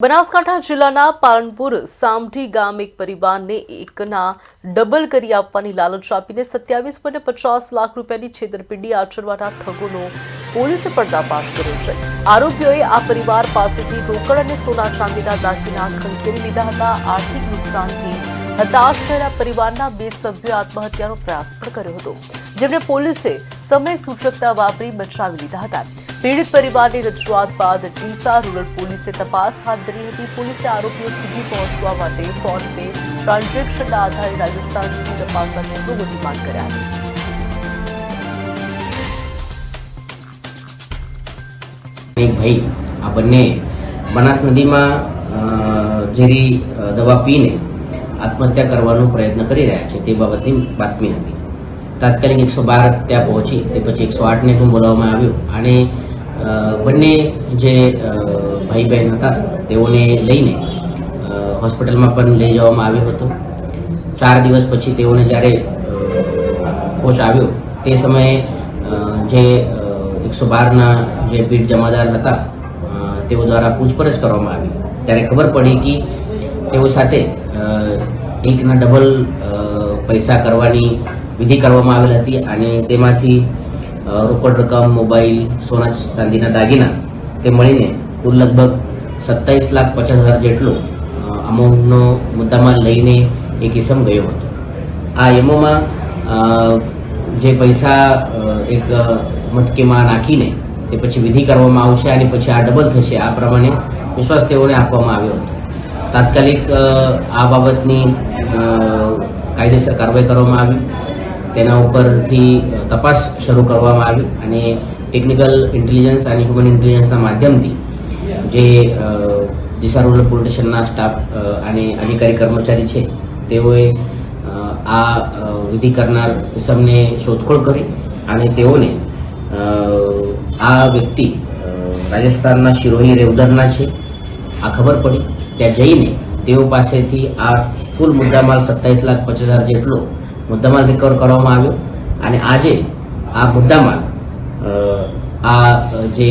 બનાસકાંઠા જિલ્લાના પાલનપુર સામઢી ગામ એક પરિવારને એકના ડબલ કરી આપવાની લાલચ આપીને 27.50 લાખ રૂપિયાની છેતરપિંડી આચરવાના ઠગોનો પોલીસે પર્દાફાશ કર્યો છે। આરોપીઓએ આ પરિવાર પાસેથી રોકડ અને સોના ચાંદીના દાગીના ખંખેરી લીધા હતા। આર્થિક નુકસાનથી હતાશ થયેલા પરિવારના 2 સભ્યોએ આત્મહત્યાનો પ્રયાસ પણ કર્યો હતો, જેમને પોલીસે સમય સૂચકતા વાપરી બચાવી લીધા હતા। पीड़ित परिवार की रजूआत बाद ડીસા रूरल पुलिस तपास हाथ धरी थी। पुलिस आरोपीओ सुधी पहुंचवा माटे फोन पे ट्रांजेक्शन आधारे राजस्थान सुधी तपासना चक्रों की मांग कर्या है। एक भाई आ बने बनास नदी में झेरी दवा पीने आत्महत्या करवानो प्रयत्न करी रह्या छे ते बाबतनी बातमी हती। तात्कालिक 112 ત્યાં પહોંચી તે પછી 108 ને પણ બોલાવવામાં આવ્યો અને બંને જે ભાઈ બહેન હતા તેઓને લઈને હોસ્પિટલમાં પણ લઈ જવામાં આવ્યો હતો। 4 દિવસ પછી તેઓને જ્યારે હોશ આવ્યો તે સમયે જે 112 ના જે પીડ જમાદાર હતા તેઓ દ્વારા પૂછપરછ કરવામાં આવી ત્યારે ખબર પડી કે તેઓ સાથે એકના ડબલ પૈસા કરવાની विधि करवामां आवेल हती अने तेमांथी रोकड़ रकम मोबाइल सोना चांदीना दागीना ते मळीने कुल लगभग 27,50,000 जेटलो अमाउंटनो मुद्दामाल लईने एक इसम गयो हतो। आ एमोमां जे पैसा एक मटकीमां नाखीने ते पछी विधि करवामां आवशे अने पछी आ डबल थशे आ प्रमाणे विश्वास तेओने आपवामां आव्यो हतो। तात्कालिक आ बाबतनी कायदेसर कारवाई करवामां आवी। तेना उपरथी तपास शरू करवामां आवी अने टेक्निकल इंटेलिजन्स अने ह्यूमन इंटेलिजन्सना माध्यमथी जे ડીસા रूरल पुलिस स्टेशनना स्टाफ अने अधिकारी कर्मचारी छे तेओए आ विधि करनार इसમને શોધખોળ કરી અને તેઓને આ વ્યક્તિ રાજસ્થાનના શિરોહી રેવદરના છે આ ખબર પડી। ત્યાં જઈને તેઓ પાસેથી આ કુલ મુદ્દામાલ 27,50,000 જેટલો मुद्दामाल रिकवर करवामां आव्यो अने आजे आ मुद्दामाल आ जे